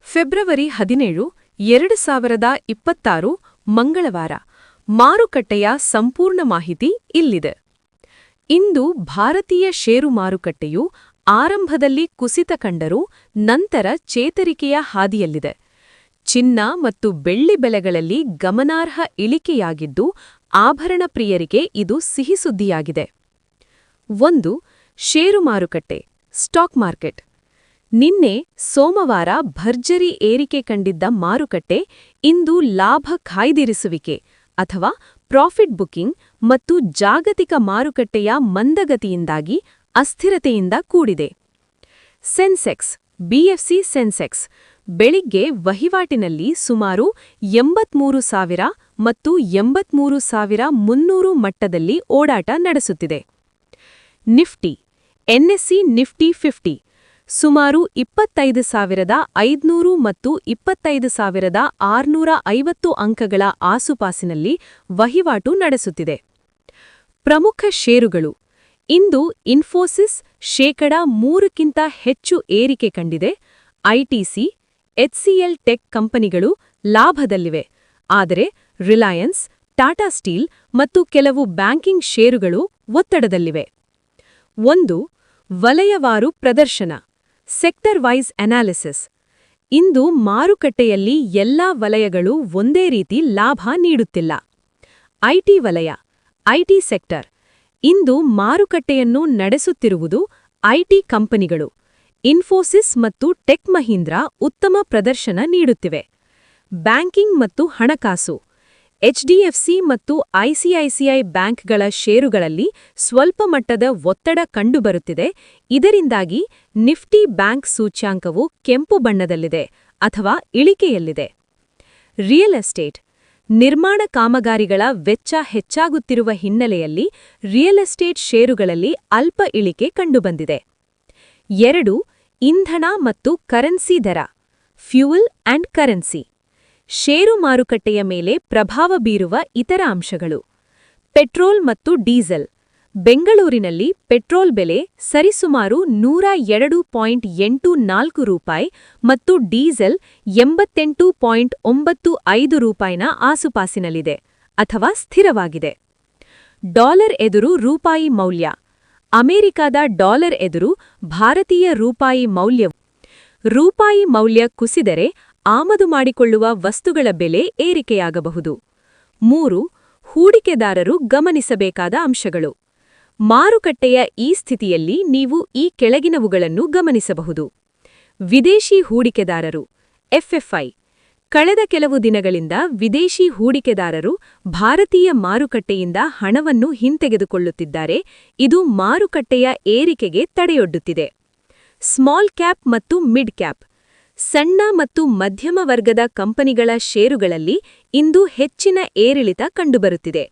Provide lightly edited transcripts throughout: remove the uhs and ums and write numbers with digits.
February 17, 2026 ಮಂಗಳವಾರ ಮಾರುಕಟ್ಟೆಯ ಸಂಪೂರ್ಣ ಮಾಹಿತಿ ಇಲ್ಲಿದೆ. ಇಂದು ಭಾರತೀಯ ಷೇರು ಮಾರುಕಟ್ಟೆಯು ಆರಂಭದಲ್ಲಿ ಕುಸಿತ ಕಂಡರೂ ನಂತರ ಚೇತರಿಕೆಯ ಹಾದಿಯಲ್ಲಿದೆ. ಚಿನ್ನ ಮತ್ತು ಬೆಳ್ಳಿ ಬೆಲೆಗಳಲ್ಲಿ ಗಮನಾರ್ಹ ಇಳಿಕೆಯಾಗಿದ್ದು ಆಭರಣ ಪ್ರಿಯರಿಗೆ ಇದು ಸಿಹಿಸುದ್ದಿಯಾಗಿದೆ. 1. ಷೇರು ಮಾರುಕಟ್ಟೆ ಸ್ಟಾಕ್ ಮಾರ್ಕೆಟ್. ನಿನ್ನೆ ಸೋಮವಾರ ಭರ್ಜರಿ ಏರಿಕೆ ಕಂಡಿದ್ದ ಮಾರುಕಟ್ಟೆ ಇಂದು ಲಾಭ ಕಾಯ್ದಿರಿಸುವಿಕೆ ಅಥವಾ ಪ್ರಾಫಿಟ್ ಬುಕಿಂಗ್ ಮತ್ತು ಜಾಗತಿಕ ಮಾರುಕಟ್ಟೆಯ ಮಂದಗತಿಯಿಂದಾಗಿ ಅಸ್ಥಿರತೆಯಿಂದ ಕೂಡಿದೆ. ಸೆನ್ಸೆಕ್ಸ್ ಬಿಎಫ್ಸಿ ಸೆನ್ಸೆಕ್ಸ್ ಬೆಳಿಗ್ಗೆ ವಹಿವಾಟಿನಲ್ಲಿ ಸುಮಾರು 83,000 ಮತ್ತು 83,300 ಮಟ್ಟದಲ್ಲಿ ಓಡಾಟ ನಡೆಸುತ್ತಿದೆ. ನಿಫ್ಟಿ ಎನ್ಎಸ್ಸಿ ನಿಫ್ಟಿ 50 ಸುಮಾರು 25,500 ಮತ್ತು 25,650 ಅಂಕಗಳ ಆಸುಪಾಸಿನಲ್ಲಿ ವಹಿವಾಟು ನಡೆಸುತ್ತಿದೆ. ಪ್ರಮುಖ ಷೇರುಗಳು ಇಂದು ಇನ್ಫೋಸಿಸ್ ಶೇಕಡಾ 3ಕ್ಕಿಂತ ಹೆಚ್ಚು ಏರಿಕೆ ಕಂಡಿದೆ. ಐಟಿಸಿ, ಎಚ್ಸಿಎಲ್ ಟೆಕ್ ಕಂಪನಿಗಳು ಲಾಭದಲ್ಲಿವೆ, ಆದರೆ ರಿಲಯನ್ಸ್, ಟಾಟಾ ಸ್ಟೀಲ್ ಮತ್ತು ಕೆಲವು ಬ್ಯಾಂಕಿಂಗ್ ಷೇರುಗಳು ಒತ್ತಡದಲ್ಲಿವೆ. 1. ವಲಯವಾರು ಪ್ರದರ್ಶನ ಸೆಕ್ಟರ್ ವೈಸ್ ಅನಾಲಿಸಿಸ್. ಇಂದು ಮಾರುಕಟ್ಟೆಯಲ್ಲಿ ಎಲ್ಲಾ ವಲಯಗಳು ಒಂದೇ ರೀತಿ ಲಾಭ ನೀಡುತ್ತಿಲ್ಲ. ಐಟಿ ವಲಯ ಐಟಿ ಸೆಕ್ಟರ್ ಇಂದು ಮಾರುಕಟ್ಟೆಯನ್ನು ನಡೆಸುತ್ತಿರುವುದು ಐಟಿ ಕಂಪನಿಗಳು. ಇನ್ಫೋಸಿಸ್ ಮತ್ತು ಟೆಕ್ ಮಹೀಂದ್ರಾ ಉತ್ತಮ ಪ್ರದರ್ಶನ ನೀಡುತ್ತಿವೆ. ಬ್ಯಾಂಕಿಂಗ್ ಮತ್ತು ಹಣಕಾಸು ಎಚ್ಡಿಎಫ್ಸಿ ಮತ್ತು ಐಸಿಐಸಿಐ ಬ್ಯಾಂಕ್ಗಳ ಷೇರುಗಳಲ್ಲಿ ಸ್ವಲ್ಪ ಮಟ್ಟದ ಒತ್ತಡ ಕಂಡುಬರುತ್ತಿದೆ. ಇದರಿಂದಾಗಿ ನಿಫ್ಟಿ ಬ್ಯಾಂಕ್ ಸೂಚ್ಯಾಂಕವು ಕೆಂಪು ಬಣ್ಣದಲ್ಲಿದೆ ಅಥವಾ ಇಳಿಕೆಯಲ್ಲಿದೆ. ರಿಯಲ್ ಎಸ್ಟೇಟ್ ನಿರ್ಮಾಣ ಕಾಮಗಾರಿಗಳ ವೆಚ್ಚ ಹೆಚ್ಚಾಗುತ್ತಿರುವ ಹಿನ್ನೆಲೆಯಲ್ಲಿ ರಿಯಲ್ ಎಸ್ಟೇಟ್ ಷೇರುಗಳಲ್ಲಿ ಅಲ್ಪ ಇಳಿಕೆ ಕಂಡುಬಂದಿದೆ. 2. ಇಂಧನ ಮತ್ತು ಕರೆನ್ಸಿ ದರ ಫ್ಯೂಯಲ್ ಆ್ಯಂಡ್ ಕರೆನ್ಸಿ ಷೇರು ಮಾರುಕಟ್ಟೆಯ ಮೇಲೆ ಪ್ರಭಾವ ಬೀರುವ ಇತರ ಅಂಶಗಳು. ಪೆಟ್ರೋಲ್ ಮತ್ತು ಡೀಸೆಲ್ ಬೆಂಗಳೂರಿನಲ್ಲಿ ಪೆಟ್ರೋಲ್ ಬೆಲೆ ಸರಿಸುಮಾರು ₹102.84 ಮತ್ತು ಡೀಸೆಲ್ ₹88.95 ಆಸುಪಾಸಿನಲ್ಲಿದೆ ಅಥವಾ ಸ್ಥಿರವಾಗಿದೆ. ಡಾಲರ್ ಎದುರು ರೂಪಾಯಿ ಮೌಲ್ಯ ಅಮೆರಿಕದ ಡಾಲರ್ ಎದುರು ಭಾರತೀಯ ರೂಪಾಯಿ ಮೌಲ್ಯವು ರೂಪಾಯಿ ಮೌಲ್ಯ ಕುಸಿದರೆ ಆಮದು ಮಾಡಿಕೊಳ್ಳುವ ವಸ್ತುಗಳ ಬೆಲೆ ಏರಿಕೆಯಾಗಬಹುದು. 3. ಹೂಡಿಕೆದಾರರು ಗಮನಿಸಬೇಕಾದ ಅಂಶಗಳು. ಮಾರುಕಟ್ಟೆಯ ಈ ಸ್ಥಿತಿಯಲ್ಲಿ ನೀವು ಈ ಕೆಳಗಿನವುಗಳನ್ನು ಗಮನಿಸಬಹುದು. ವಿದೇಶಿ ಹೂಡಿಕೆದಾರರು ಎಫ್ಎಫ್ಐ ಕಳೆದ ಕೆಲವು ದಿನಗಳಿಂದ ವಿದೇಶಿ ಹೂಡಿಕೆದಾರರು ಭಾರತೀಯ ಮಾರುಕಟ್ಟೆಯಿಂದ ಹಣವನ್ನು ಹಿಂತೆಗೆದುಕೊಳ್ಳುತ್ತಿದ್ದಾರೆ. ಇದು ಮಾರುಕಟ್ಟೆಯ ಏರಿಕೆಗೆ ತಡೆಯೊಡ್ಡುತ್ತಿದೆ. ಸ್ಮಾಲ್ ಕ್ಯಾಪ್ ಮತ್ತು ಮಿಡ್ ಕ್ಯಾಪ್ ಸಣ್ಣ ಮತ್ತು ಮಧ್ಯಮ ವರ್ಗದ ಕಂಪನಿಗಳ ಷೇರುಗಳಲ್ಲಿ ಇಂದು ಹೆಚ್ಚಿನ ಏರಿಳಿತ ಕಂಡುಬರುತ್ತಿದೆ.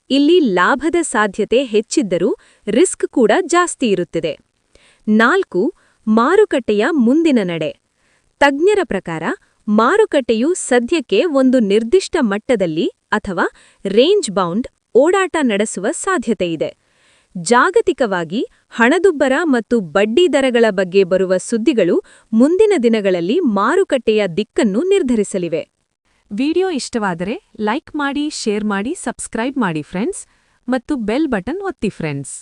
ಇಲ್ಲಿ ಲಾಭದ ಸಾಧ್ಯತೆ ಹೆಚ್ಚಿದ್ದರೂ ರಿಸ್ಕ್ ಕೂಡ ಜಾಸ್ತಿ ಇರುತ್ತದೆ. 4. ಮಾರುಕಟ್ಟೆಯ ಮುಂದಿನ ನಡೆ ತಜ್ಞರ ಪ್ರಕಾರ ಮಾರುಕಟ್ಟೆಯು ಸದ್ಯಕ್ಕೆ ಒಂದು ನಿರ್ದಿಷ್ಟ ಮಟ್ಟದಲ್ಲಿ ಅಥವಾ ರೇಂಜ್ ಬೌಂಡ್ ಓಡಾಟ ನಡೆಸುವ ಸಾಧ್ಯತೆಯಿದೆ. ಜಾಗತಿಕವಾಗಿ ಹಣದುಬ್ಬರ ಮತ್ತು ಬಡ್ಡಿ ದರಗಳ ಬಗ್ಗೆ ಬರುವ ಸುದ್ದಿಗಳು ಮುಂದಿನ ದಿನಗಳಲ್ಲಿ ಮಾರುಕಟ್ಟೆಯ ದಿಕ್ಕನ್ನು ನಿರ್ಧರಿಸಲಿವೆ. ವಿಡಿಯೋ ಇಷ್ಟವಾದರೆ ಲೈಕ್ ಮಾಡಿ, ಶೇರ್ ಮಾಡಿ, ಸಬ್ಸ್ಕ್ರೈಬ್ ಮಾಡಿ ಫ್ರೆಂಡ್ಸ್, ಮತ್ತು ಬೆಲ್ ಬಟನ್ ಒತ್ತಿ ಫ್ರೆಂಡ್ಸ್.